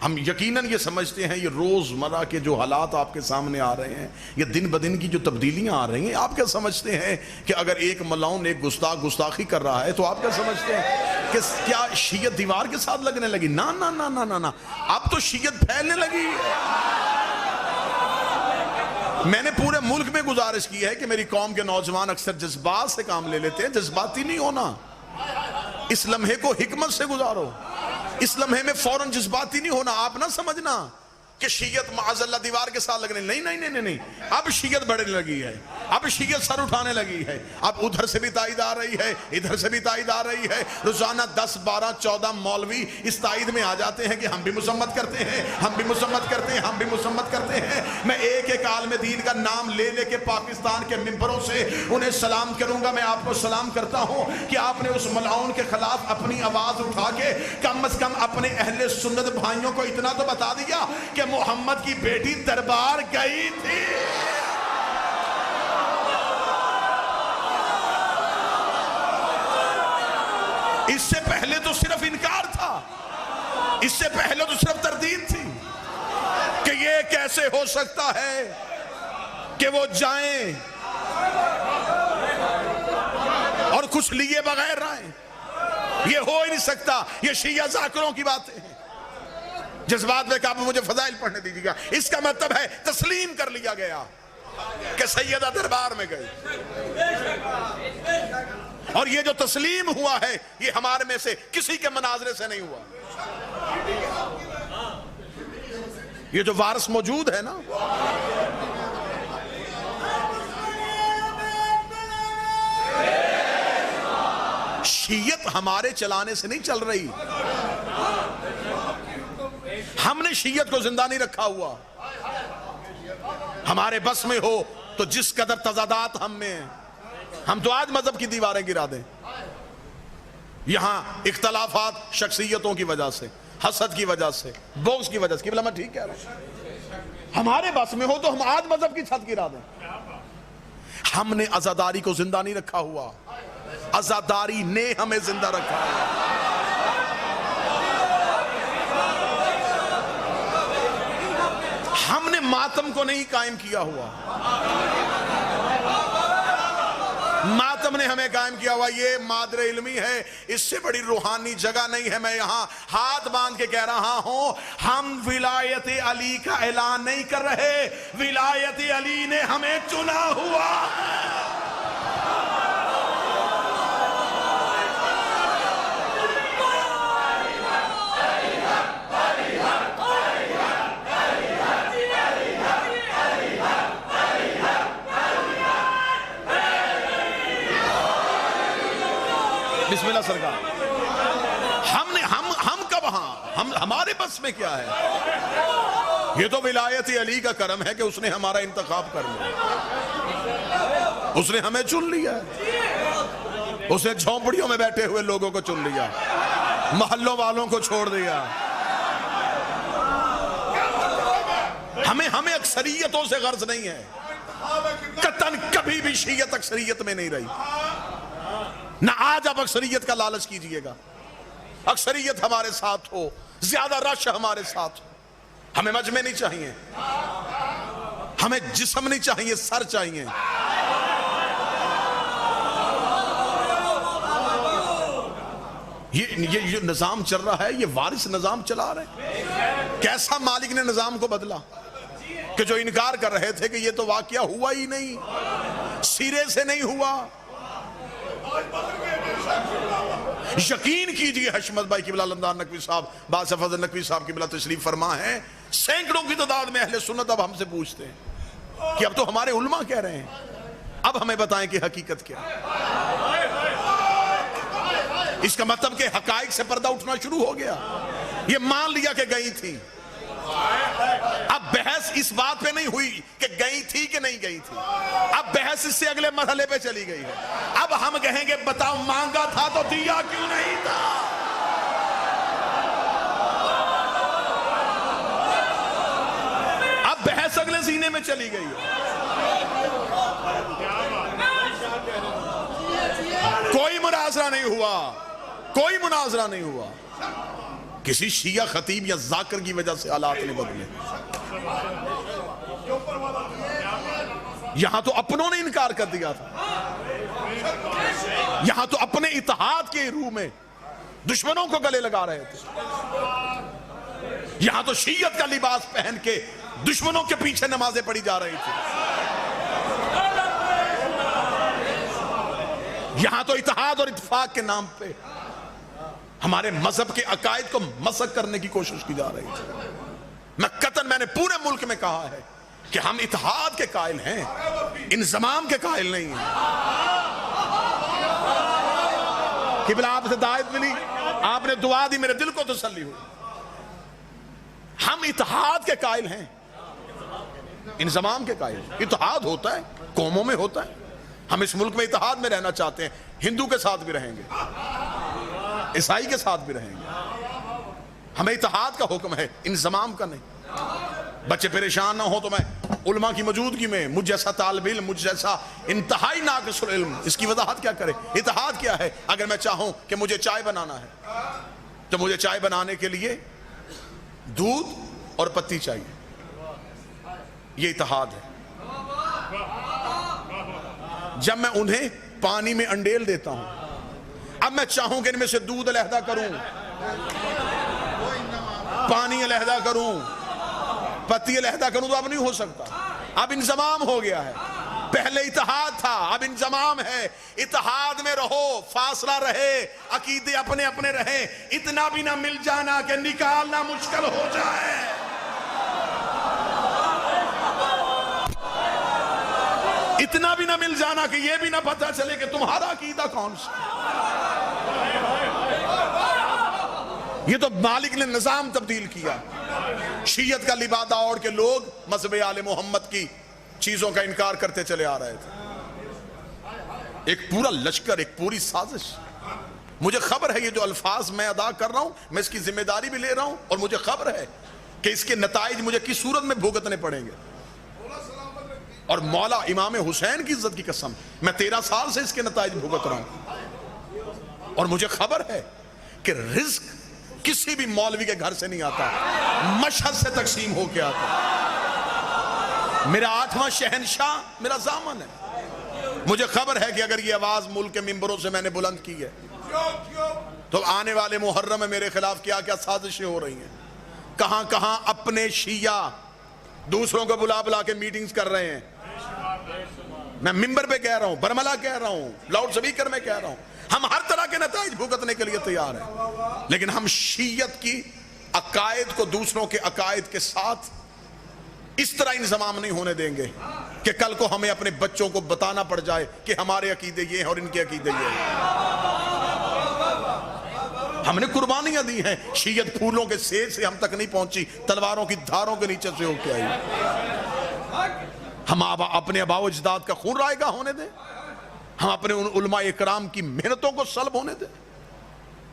ہم یقیناً یہ سمجھتے ہیں یہ روزمرہ کے جو حالات آپ کے سامنے آ رہے ہیں، یہ دن بدن کی جو تبدیلیاں آ رہی ہیں، آپ کیا سمجھتے ہیں کہ اگر ایک ملعون ایک گستاخی کر رہا ہے تو آپ کیا سمجھتے ہیں کہ کیا شیعت دیوار کے ساتھ لگنے لگی؟ نا نا نا نا نا، اب تو شیعت پھیلنے لگی ہے۔ میں نے پورے ملک میں گزارش کی ہے کہ میری قوم کے نوجوان اکثر جذبات سے کام لے لیتے ہیں، جذباتی نہیں ہونا، اس لمحے کو حکمت سے گزارو، اس لمحے میں فوراً جذباتی نہیں ہونا۔ آپ نہ سمجھنا کہ شیعت معاذ اللہ دیوار کے ساتھ لگنے، نہیں نہیں نہیں نہیں، اب شیعت بڑھنے لگی ہے، اب شیعت سر اٹھانے لگی ہے، اب ادھر سے بھی تائید آ رہی ہے، ادھر سے بھی تائید آ رہی ہے، روزانہ 10 12 14 مولوی اس تائید میں آ جاتے ہیں کہ ہم بھی مذمت کرتے ہیں، ہم بھی مذمت کرتے ہیں، ہم بھی مذمت کرتے ہیں۔ میں ایک ایک عالم دین کا نام لے لے کے پاکستان کے ممبروں سے انہیں سلام کروں گا۔ میں آپ کو سلام کرتا ہوں کہ آپ نے اس ملعون کے خلاف اپنی آواز اٹھا کے کم از کم اپنے اہل سنت بھائیوں کو اتنا تو بتا دیا کہ محمد کی بیٹی دربار گئی تھی۔ اس سے پہلے تو صرف انکار تھا، اس سے پہلے تو صرف تردید تھی کہ یہ کیسے ہو سکتا ہے کہ وہ جائیں اور کچھ لیے بغیر آئیں، یہ ہو ہی نہیں سکتا، یہ شیعہ ذاکروں کی باتیں ہیں۔ جذبات میں کہا مجھے فضائل پڑھنے دیجیے گا، اس کا مطلب ہے تسلیم کر لیا گیا کہ سیدہ دربار میں گئی، اور یہ جو تسلیم ہوا ہے یہ ہمارے میں سے کسی کے مناظرے سے نہیں ہوا۔ یہ جو وارث موجود ہے نا، شیعت ہمارے چلانے سے نہیں چل رہی، ہم نے شیعت کو زندہ نہیں رکھا ہوا۔ ہمارے بس میں ہو تو جس قدر تضادات ہم میں ہیں، ہم تو آج مذہب کی دیواریں گرا دیں۔ یہاں اختلافات شخصیتوں کی وجہ سے، حسد کی وجہ سے، بغض کی وجہ سے، قبلہ میں ٹھیک کہہ رہا ہوں، ہمارے بس میں ہو تو ہم آج مذہب کی چھت گرا دیں۔ ہم نے عزاداری کو زندہ نہیں رکھا ہوا، عزاداری نے ہمیں زندہ رکھا ہے۔ ہم نے ماتم کو نہیں قائم کیا ہوا، ماتم نے ہمیں قائم کیا ہوا۔ یہ مادر علمی ہے، اس سے بڑی روحانی جگہ نہیں ہے۔ میں یہاں ہاتھ باندھ کے کہہ رہا ہوں، ہم ولایت علی کا اعلان نہیں کر رہے، ولایت علی نے ہمیں چنا ہوا۔ بسم اللہ سرکار، ہم کب ہاں، ہمارے بس میں کیا ہے؟ یہ تو ولایت علی کا کرم ہے کہ اس نے ہمارا انتخاب کر لیا، اس نے ہمیں چن لیا، اس نے جھونپڑیوں میں بیٹھے ہوئے لوگوں کو چن لیا، محلوں والوں کو چھوڑ دیا۔ ہمیں اکثریتوں سے غرض نہیں ہے، قطعاً کبھی بھی شیعت اکثریت میں نہیں رہی، نہ آج آپ اکثریت کا لالچ کیجئے گا۔ اکثریت ہمارے ساتھ ہو، زیادہ رش ہمارے ساتھ ہو، ہمیں مجمع نہیں چاہیے، ہمیں جسم نہیں چاہیے، سر چاہیے۔ یہ جو نظام چل رہا ہے، یہ وارث نظام چلا رہے ہیں۔ کیسا مالک نے نظام کو بدلا کہ جو انکار کر رہے تھے کہ یہ تو واقعہ ہوا ہی نہیں، سرے سے نہیں ہوا۔ یقین کیجئے حشمت بھائی قبلہ لمدان نقوی صاحب، بادشاہ فضل نقوی صاحب قبلہ تشریف فرما ہے، سینکڑوں کی تعداد میں اہل سنت اب ہم سے پوچھتے ہیں کہ اب تو ہمارے علماء کہہ رہے ہیں، اب ہمیں بتائیں کہ حقیقت کیا ہے۔ اس کا مطلب کہ حقائق سے پردہ اٹھنا شروع ہو گیا۔ یہ مان لیا کہ گئی تھی، اب بحث اس بات پہ نہیں ہوئی کہ گئی تھی کہ نہیں گئی تھی، اب بحث اس سے اگلے مرحلے پہ چلی گئی ہے۔ اب ہم کہیں گے بتاؤ مانگا تھا تو دیا کیوں نہیں تھا؟ اب بحث اگلے سینے میں چلی گئی ہے۔ کوئی مناظرہ نہیں ہوا، کوئی مناظرہ نہیں ہوا۔ کسی شیعہ خطیب یا ذاکر کی وجہ سے حالات نہیں بدلے. یہاں تو اپنوں نے انکار کر دیا تھا. یہاں تو اپنے اتحاد کے روح میں دشمنوں کو گلے لگا رہے تھے. یہاں تو شیعت کا لباس پہن کے دشمنوں کے پیچھے نمازیں پڑھی جا رہی تھی. یہاں تو اتحاد اور اتفاق کے نام پہ ہمارے مذہب کے عقائد کو مسخ کرنے کی کوشش کی جا رہی تھی. میں نے پورے ملک میں کہا ہے کہ ہم اتحاد کے قائل ہیں, انضمام کے قائل نہیں ہیں. قبلہ آپ سے دعوت ملی, آپ نے دعا دی, میرے دل کو تسلی ہوئی. ہم اتحاد کے قائل ہیں, انضمام کے قائل. اتحاد ہوتا ہے, قوموں میں ہوتا ہے. ہم اس ملک میں اتحاد میں رہنا چاہتے ہیں. ہندو کے ساتھ بھی رہیں گے, عیسائی کے ساتھ بھی رہیں گے. ہمیں اتحاد کا حکم ہے, انضمام کا نہیں. بچے پریشان نہ ہو تو میں علماء کی موجودگی میں مجھ جیسا طالب علم, مجھ جیسا انتہائی ناقص العلم اس کی وضاحت کیا کرے. اتحاد کیا ہے؟ اگر میں چاہوں کہ مجھے چائے بنانا ہے تو مجھے چائے بنانے کے لیے دودھ اور پتی چاہیے. یہ اتحاد ہے. جب میں انہیں پانی میں انڈیل دیتا ہوں, اب میں چاہوں کہ ان میں سے دودھ علیحدہ کروں, پانی علیحدہ کروں, پتی علیحدہ کروں, تو اب نہیں ہو سکتا. اب انضمام ہو گیا ہے. پہلے اتحاد تھا, اب انضمام ہے. اتحاد میں رہو, فاصلہ رہے, عقیدے اپنے اپنے رہیں. اتنا بھی نہ مل جانا کہ نکالنا مشکل ہو جائے. اتنا بھی نہ مل جانا کہ یہ بھی نہ پتہ چلے کہ تمہارا عقیدہ کون سا. یہ تو مالک نے نظام تبدیل کیا. شیعت کا لبادہ اوڑھ کے لوگ مذہب آل محمد کی چیزوں کا انکار کرتے چلے آ رہے تھے. ایک پورا لشکر, ایک پوری سازش. مجھے خبر ہے یہ جو الفاظ میں ادا کر رہا ہوں, میں اس کی ذمہ داری بھی لے رہا ہوں, اور مجھے خبر ہے کہ اس کے نتائج مجھے کس صورت میں بھگتنے پڑیں گے. اور مولا امام حسین کی عزت کی قسم, میں 13 سال سے اس کے نتائج بھگت رہا ہوں. اور مجھے خبر ہے کہ رزق کسی بھی مولوی کے گھر سے نہیں آتا, مشہد سے تقسیم ہو کے آتا. میرا 8واں شہنشاہ میرا ضامن ہے. مجھے خبر ہے کہ اگر یہ آواز ملک کے ممبروں سے میں نے بلند کی ہے تو آنے والے محرم میں میرے خلاف کیا کیا سازشیں ہو رہی ہیں. کہاں کہاں اپنے شیعہ دوسروں کو بلا بلا کے میٹنگز کر رہے ہیں. میں ممبر پہ کہہ رہا ہوں, برملا کہہ رہا ہوں, لاؤڈ سپیکر میں کہہ رہا ہوں, ہم ہر طرح کے نتائج بھگتنے کے لیے تیار ہیں. لیکن ہم شیعت کی عقائد کو دوسروں کے عقائد کے ساتھ اس طرح انضمام نہیں ہونے دیں گے کہ کل کو ہمیں اپنے بچوں کو بتانا پڑ جائے کہ ہمارے عقیدے یہ ہیں اور ان کے عقیدے یہ ہیں. ہم نے قربانیاں دی ہیں. شیعت پھولوں کے سیر سے ہم تک نہیں پہنچی, تلواروں کی دھاروں کے نیچے سے ہو کے آئی. ہم اپنے آباء و اجداد کا خون رائگاں ہونے دیں. ہم اپنے ان علماء اکرام کی محنتوں کو سلب ہونے دیں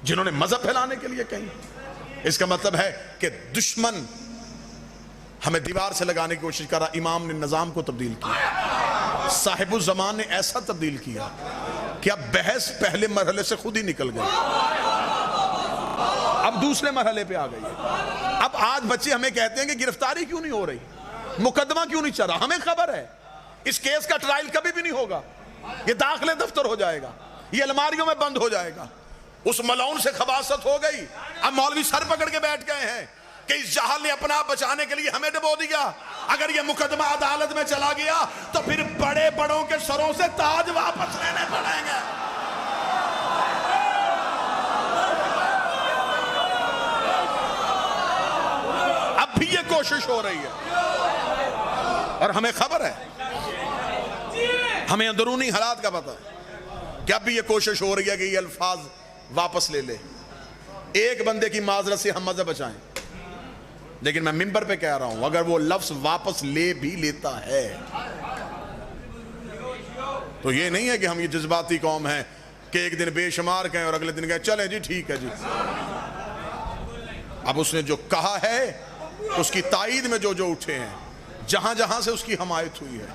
جنہوں نے مذہب پھیلانے کے لیے کہیں. اس کا مطلب ہے کہ دشمن ہمیں دیوار سے لگانے کی کوشش کر رہا. امام نے نظام کو تبدیل کیا, صاحب الزمان نے ایسا تبدیل کیا کہ اب بحث پہلے مرحلے سے خود ہی نکل گئی, اب دوسرے مرحلے پہ آ گئی. اب آج بچے ہمیں کہتے ہیں کہ گرفتاری کیوں نہیں ہو رہی, مقدمہ کیوں نہیں چل رہا. ہمیں خبر ہے اس کیس کا ٹرائل کبھی بھی نہیں ہوگا. یہ داخلے دفتر ہو جائے گا, یہ الماریوں میں بند ہو جائے گا. اس ملعون سے خباثت ہو گئی. اب مولوی سر پکڑ کے بیٹھ گئے ہیں کہ اس جہل نے اپنا بچانے کے لیے ہمیں ڈبو دیا. اگر یہ مقدمہ عدالت میں چلا گیا تو پھر بڑے بڑوں کے سروں سے تاج واپس لینے پڑیں گے. اب بھی یہ کوشش ہو رہی ہے اور ہمیں خبر ہے, ہمیں اندرونی حالات کا پتہ ہے کہ اب بھی یہ کوشش ہو رہی ہے کہ یہ الفاظ واپس لے لے. ایک بندے کی معذرت سے ہم مذہب بچائیں, لیکن میں ممبر پہ کہہ رہا ہوں اگر وہ لفظ واپس لے بھی لیتا ہے تو یہ نہیں ہے کہ ہم یہ جذباتی قوم ہیں کہ ایک دن بے شمار کہیں اور اگلے دن کہیں چلیں جی ٹھیک ہے جی. اب اس نے جو کہا ہے اس کی تائید میں جو جو اٹھے ہیں, جہاں جہاں سے اس کی حمایت ہوئی ہے,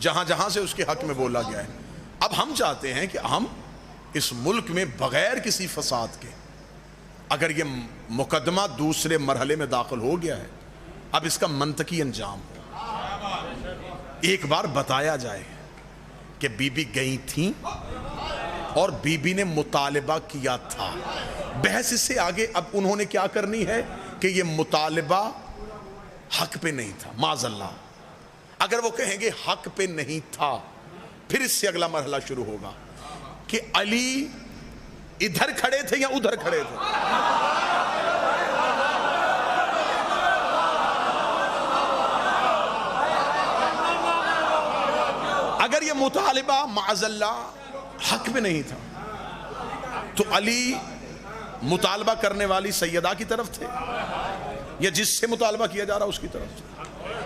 جہاں جہاں سے اس کے حق میں بولا گیا ہے. اب ہم چاہتے ہیں کہ ہم اس ملک میں بغیر کسی فساد کے اگر یہ مقدمہ دوسرے مرحلے میں داخل ہو گیا ہے، اب اس کا منطقی انجام ہو، ایک بار بتایا جائے کہ بی بی گئی تھیں اور بی بی نے مطالبہ کیا تھا، بحث اس سے آگے اب انہوں نے کیا کرنی ہے کہ یہ مطالبہ حق پہ نہیں تھا، معاذ اللہ۔ اگر وہ کہیں گے حق پہ نہیں تھا، پھر اس سے اگلا مرحلہ شروع ہوگا کہ علی ادھر کھڑے تھے یا ادھر کھڑے تھے۔ اگر یہ مطالبہ معاذ اللہ حق میں نہیں تھا تو علی مطالبہ کرنے والی سیدہ کی طرف تھے یا جس سے مطالبہ کیا جا رہا اس کی طرف تھے؟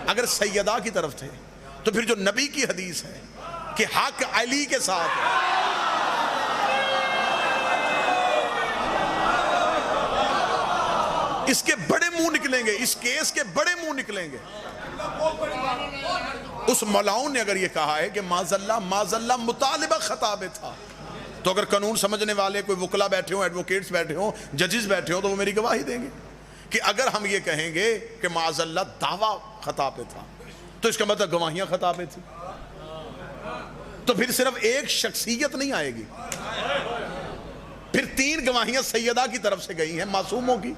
اگر سیدہ کی طرف تھے تو پھر جو نبی کی حدیث ہے کہ حق علی کے ساتھ ہے، اس کے بڑے منہ نکلیں گے، اس کیس کے بڑے منہ نکلیں گے۔ اس مولاؤں نے اگر یہ کہا ہے کہ معاذ اللہ مطالبہ خطا پہ تھا، تو اگر قانون سمجھنے والے کوئی وکلا بیٹھے ہوں، ایڈوکیٹس بیٹھے ہوں، ججز بیٹھے ہوں، تو وہ میری گواہی دیں گے کہ اگر ہم یہ کہیں گے کہ معاذ اللہ دعویٰ خطا پہ تھا تو اس کا مطلب گواہیاں خطا پہ تھی، تو پھر صرف ایک شخصیت نہیں آئے گی، پھر 3 گواہیاں سیدہ کی طرف سے گئی ہیں، معصوموں کی،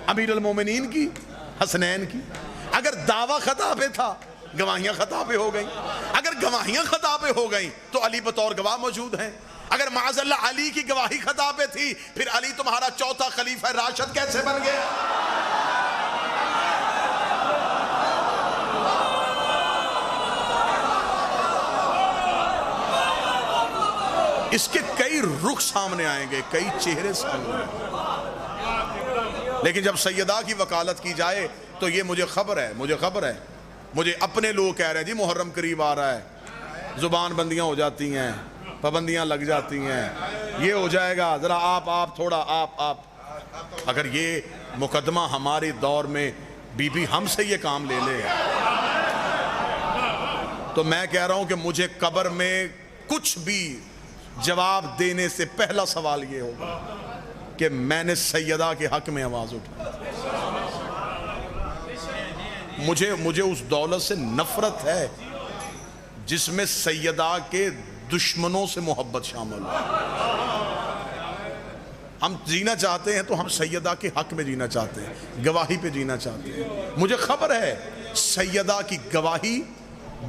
امیر المومنین کی، حسنین کی۔ اگر دعویٰ خطا پہ تھا، گواہیاں خطا پہ ہو گئیں۔ اگر گواہیاں خطا پہ ہو گئیں تو علی بطور گواہ موجود ہیں۔ اگر معاذ اللہ علی کی گواہی خطا پہ تھی، پھر علی تمہارا چوتھا خلیفہ راشد کیسے بن گیا؟ اس کے کئی رخ سامنے آئیں گے، کئی چہرے سامنے آئیں گے، لیکن جب سیدہ کی وکالت کی جائے تو یہ مجھے خبر ہے، مجھے اپنے لوگ کہہ رہے ہیں جی محرم قریب آ رہا ہے، زبان بندیاں ہو جاتی ہیں، پابندیاں لگ جاتی ہیں، یہ ہو جائے گا، ذرا آپ تھوڑا آپ۔ اگر یہ مقدمہ ہمارے دور میں بی بی ہم سے یہ کام لے لے تو میں کہہ رہا ہوں کہ مجھے قبر میں کچھ بھی جواب دینے سے پہلا سوال یہ ہوگا کہ میں نے سیدہ کے حق میں آواز اٹھائی۔ مجھے اس دولت سے نفرت ہے جس میں سیدہ کے دشمنوں سے محبت شامل ہے۔ ہم جینا چاہتے ہیں تو ہم سیدہ کے حق میں جینا چاہتے ہیں، گواہی پہ جینا چاہتے ہیں۔ مجھے خبر ہے سیدہ کی گواہی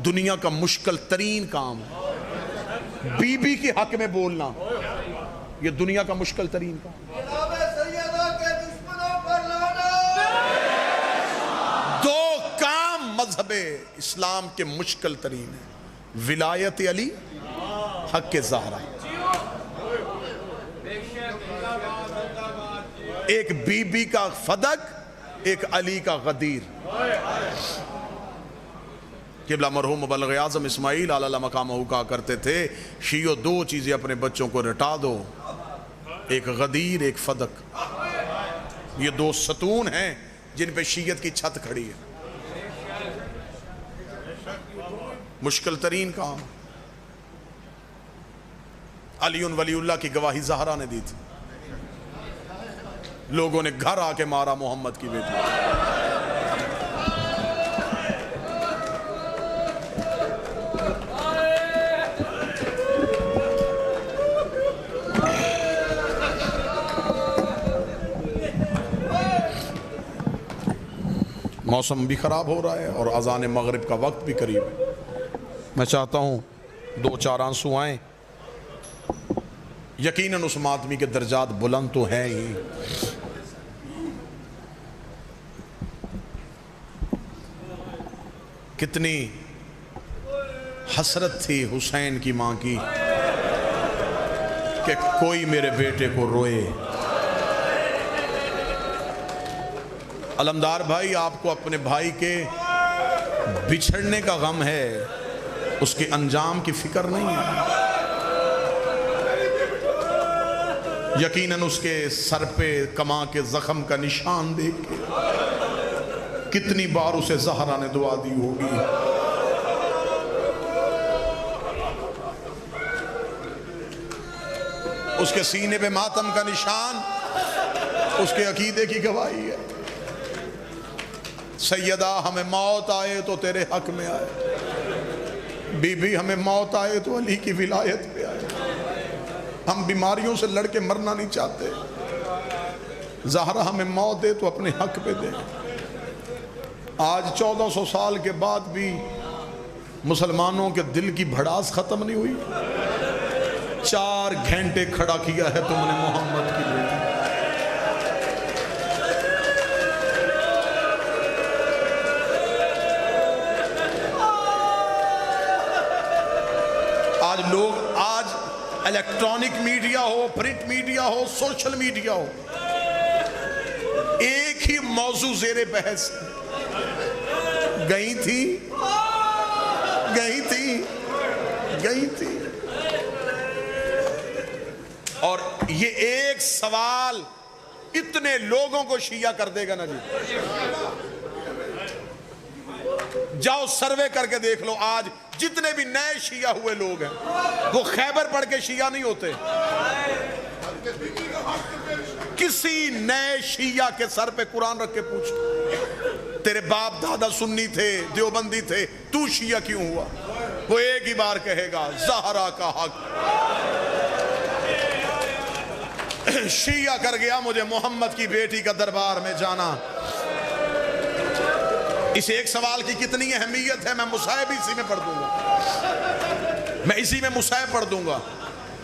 دنیا کا مشکل ترین کام ہے، بی بی کے حق میں بولنا یہ دنیا کا مشکل ترین کام۔ مذہب اسلام کے مشکل ترین ہے، ولایت علی، حق زہرا۔ ایک بی بی کا فدق، ایک علی کا غدیر۔ قبلہ مرحوم مبلغ اعظم اسماعیل علیہ مقامہ کہا کرتے تھے، شیعو 2 چیزیں اپنے بچوں کو رٹا دو، ایک غدیر، ایک فدق۔ یہ 2 ستون ہیں جن پہ شیعت کی چھت کھڑی ہے۔ مشکل ترین کام۔ علی ولی اللہ کی گواہی زہرا نے دی تھی، لوگوں نے گھر آ کے مارا محمد کی بیٹی۔ موسم بھی خراب ہو رہا ہے اور اذان مغرب کا وقت بھی قریب ہے۔ میں چاہتا ہوں 2-4 آنسو آئیں، یقیناً اس آدمی کے درجات بلند تو ہیں ہی۔ کتنی حسرت تھی حسین کی ماں کی کہ کوئی میرے بیٹے کو روئے۔ علمدار بھائی، آپ کو اپنے بھائی کے بچھڑنے کا غم ہے، اس کے انجام کی فکر نہیں ہے۔ یقیناً اس کے سر پہ کماں کے زخم کا نشان دیکھ کے کتنی بار اسے زہرا نے دعا دی ہوگی۔ اس کے سینے پہ ماتم کا نشان اس کے عقیدے کی گواہی ہے۔ سیدہ ہمیں موت آئے تو تیرے حق میں آئے، بی بی ہمیں موت آئے تو علی کی ولایت پہ آئے، ہم بیماریوں سے لڑ کے مرنا نہیں چاہتے، زہرا ہمیں موت دے تو اپنے حق پہ دے۔ آج 1400 سال کے بعد بھی مسلمانوں کے دل کی بھڑاس ختم نہیں ہوئی۔ 4 گھنٹے کھڑا کیا ہے تم نے محمد کی بیٹی۔ آج الیکٹرانک میڈیا ہو، پرنٹ میڈیا ہو، سوشل میڈیا ہو، ایک ہی موضوع زیر بحث گئی تھی اور یہ ایک سوال اتنے لوگوں کو شیعہ کر دے گا نا جی۔ جاؤ سروے کر کے دیکھ لو، آج جتنے بھی نئے شیعہ ہوئے لوگ ہیں وہ خیبر پڑھ کے شیعہ نہیں ہوتے۔ کسی نئے شیعہ کے سر پہ قرآن رکھ کے پوچھ، تیرے باپ دادا سنی تھے، دیوبندی تھے، تو شیعہ کیوں ہوا؟ وہ ایک ہی بار کہے گا زہرا کا حق۔ شیعہ کر گیا مجھے محمد کی بیٹی کا دربار میں جانا۔ اس ایک سوال کی کتنی اہمیت ہے، میں مصائب اسی میں پڑھ دوں گا، میں اسی میں مصائب پڑھ دوں گا۔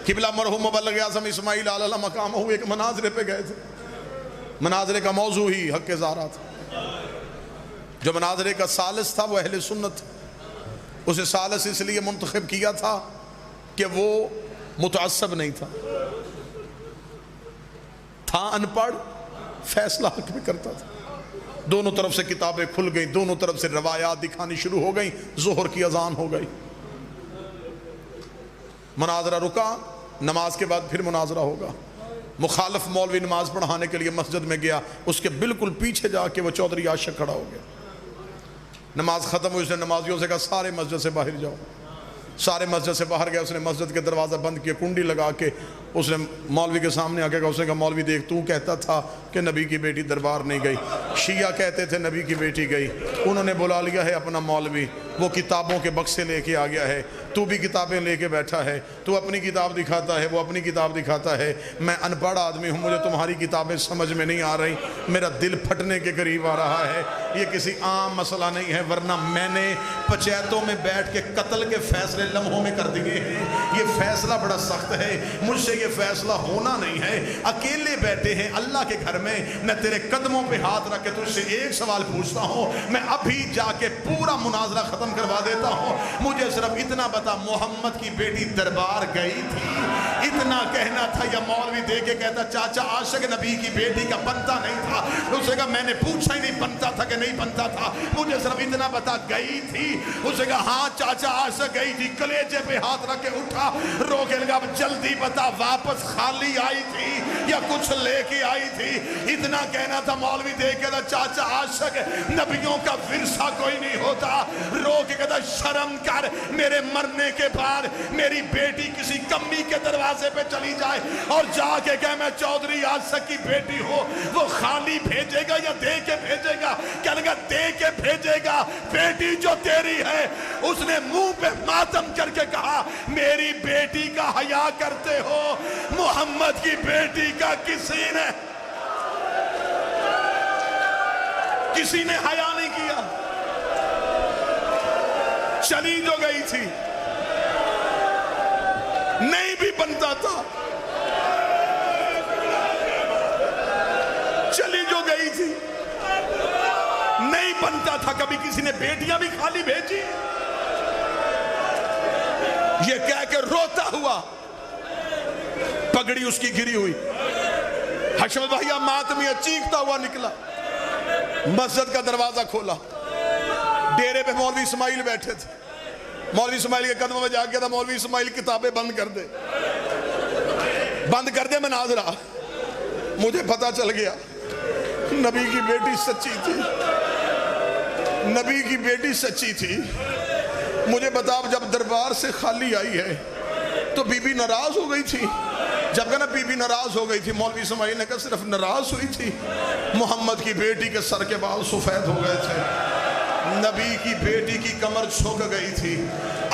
قبلہ مرحوم مبلغ اعظم اسماعیل علیہ مقام ہوئے ایک مناظرے پہ گئے تھے، مناظرے کا موضوع ہی حق زہرا تھا۔ جو مناظرے کا ثالث تھا وہ اہل سنت، اسے ثالث اس لیے منتخب کیا تھا کہ وہ متعصب نہیں تھا ان پڑھ، فیصلہ حق میں کرتا تھا۔ دونوں طرف سے کتابیں کھل گئیں، دونوں طرف سے روایات دکھانی شروع ہو گئیں، ظہر کی اذان ہو گئی، مناظرہ رکا، نماز کے بعد پھر مناظرہ ہوگا۔ مخالف مولوی نماز پڑھانے کے لیے مسجد میں گیا، اس کے بالکل پیچھے جا کے وہ چودھری عاشق کھڑا ہو گیا۔ نماز ختم ہوئی، اس نے نمازیوں سے کہا سارے مسجد سے باہر جاؤ۔ سارے مسجد سے باہر گئے، اس نے مسجد کے دروازہ بند کیا، کنڈی لگا کے اس نے مولوی کے سامنے آ کے کہا، اس نے کہا مولوی دیکھ، تو کہتا تھا کہ نبی کی بیٹی دربار نہیں گئی، شیعہ کہتے تھے نبی کی بیٹی گئی، انہوں نے بلا لیا ہے اپنا مولوی، وہ کتابوں کے بکسے لے کے آ گیا ہے، تو بھی کتابیں لے کے بیٹھا ہے، تو اپنی کتاب دکھاتا ہے، وہ اپنی کتاب دکھاتا ہے، میں ان پڑھ آدمی ہوں، مجھے تمہاری کتابیں سمجھ میں نہیں آ رہی، میرا دل پھٹنے کے قریب آ رہا ہے، یہ کسی عام مسئلہ نہیں ہے، ورنہ میں نے پنچایتوں میں بیٹھ کے قتل کے فیصلے لمحوں میں کر دیے ہیں، یہ فیصلہ بڑا سخت ہے، مجھ سے یہ فیصلہ ہونا نہیں ہے، اکیلے بیٹھے ہیں اللہ کے گھر میں، میں تیرے قدموں پہ ہاتھ رکھ کے تجھ سے ایک سوال پوچھتا ہوں، میں ابھی جا کے پورا مناظرہ ختم کروا دیتا ہوں، مجھے صرف اتنا بتا محمد کی بیٹی دربار گئی تھی؟ اتنا کہنا تھا، یا مولوی دے کے کہتا چاچا عاشق نبی کی بیٹی کا بنتا نہیں تھا، اسے کہا میں نے پوچھا ہی نہیں بنتا تھا کہ نہیں بنتا تھا، مجھے صرف اتنا بتا گئی تھی؟ اسے کہا ہاں چاچا عاشق گئی تھی، کلیجے پہ ہاتھ رکھ کے اٹھا، رو کے لگا جلدی بتا واپس خالی آئی تھی یا کچھ لے کے آئی تھی؟ اتنا کہنا تھا، مولوی دے کے کہتا چاچا عاشق نبیوں کا ورثہ کوئی نہیں ہوتا، رو کے کہتا شرم کر، میرے مرنے کے بعد میری بیٹی کسی کمی کے دروازے پہ چلی جائے اور جا کے کہ میں چودھری عاشق کی بیٹی ہو، وہ خالی بھیجے گا یا دے کے بھیجے گا؟ کیا لگا دے کے بھیجے گا، بیٹی جو تیری ہے۔ اس نے منہ پہ ماتم کر کے کہا میری بیٹی کا حیا کرتے ہو، محمد کی بیٹی کا کسی نے حیا نہیں کیا، چلی جو گئی تھی، نہیں بھی بنتا تھا، چلی جو گئی تھی، نہیں بنتا تھا، کبھی کسی نے بیٹیاں بھی خالی بھیجی؟ یہ کہہ کے روتا ہوا، پگڑی اس کی گری ہوئی، حشمت بھائیہ ماتمیہ چیختا ہوا نکلا، مسجد کا دروازہ کھولا، ڈیرے پہ مولوی اسماعیل بیٹھے تھے، مولوی اسماعیل کے قدموں میں جا کے تھا، مولوی اسماعیل کتابیں بند کر دے مناظرہ۔ مجھے پتا چل گیا نبی کی بیٹی سچی تھی، نبی کی بیٹی سچی تھی۔ مجھے بتا جب دربار سے خالی آئی ہے تو بی بی ناراض ہو گئی تھی؟ جب کہ نا بی بی ناراض ہو گئی تھی، مولوی اسماعیل نے کہا صرف ناراض ہوئی تھی، محمد کی بیٹی کے سر کے بال سفید ہو گئے تھے، نبی کی بیٹی کی کمر جھک گئی تھی،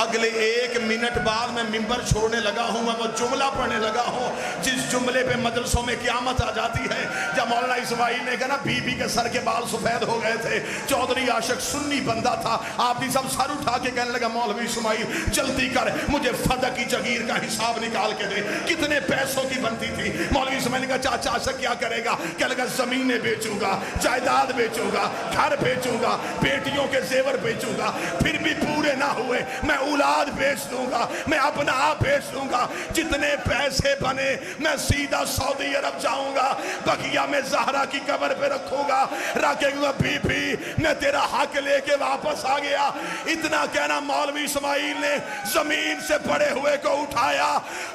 اگلے 1 منٹ بعد میں منبر چھوڑنے لگا ہوں، میں وہ جملہ پڑھنے لگا ہوں جس جملے پہ مدرسوں میں قیامت آ جاتی ہے۔ جب مولانا اسماعیل نے کہا نا بی بی کے سر کے بال سفید ہو گئے تھے، چودھری عاشق سنی بندہ تھا، آپ نے سب سر اٹھا کے کہنے لگا مولوی اسماعیل جلدی کر، مجھے فدہ کی جگیر کا حساب نکال کے دے، کتنے پیسوں کی بنتی تھی۔ مولوی اسماعیل نے کہا چاچا عاشق کیا کرے گا؟ کہنے لگا زمینیں بیچوں گا، جائیداد بیچوں گا، گھر بیچوں گا، بیٹیوں کے زیور بیچوں گا، پھر بھی پورے نہ ہوئے میں اولاد بیچ دوں گا، میں اپنا آپ بیچ دوں گا، جتنے پیسے بنے میں سیدھا سعودی عرب جاؤں گا، بقیہ میں زہرا کی قبر پہ رکھوں گا، رکھے گا بی بی میں تیرا حق لے کے واپس آ گیا۔ اتنا کہنا مولوی اسماعیل نے زمین سے پڑے ہوئے کو اٹھایا،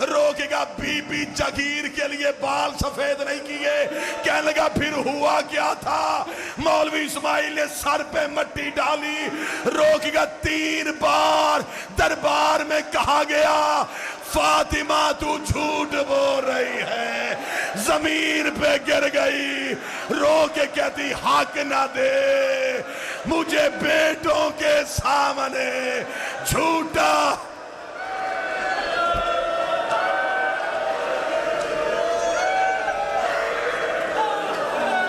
روکے گا بی بی جگیر کے لیے بال سفید نہیں کیے، کہنے لگا پھر ہوا کیا تھا؟ مولوی اسماعیل نے سر پہ مٹی ڈالی، روک گا 3 بار دربار میں کہا گیا فاطمہ تو جھوٹ بول رہی ہے، زمین پہ گر گئی، رو کے کہتی حق نہ دے مجھے بیٹوں کے سامنے، جھوٹا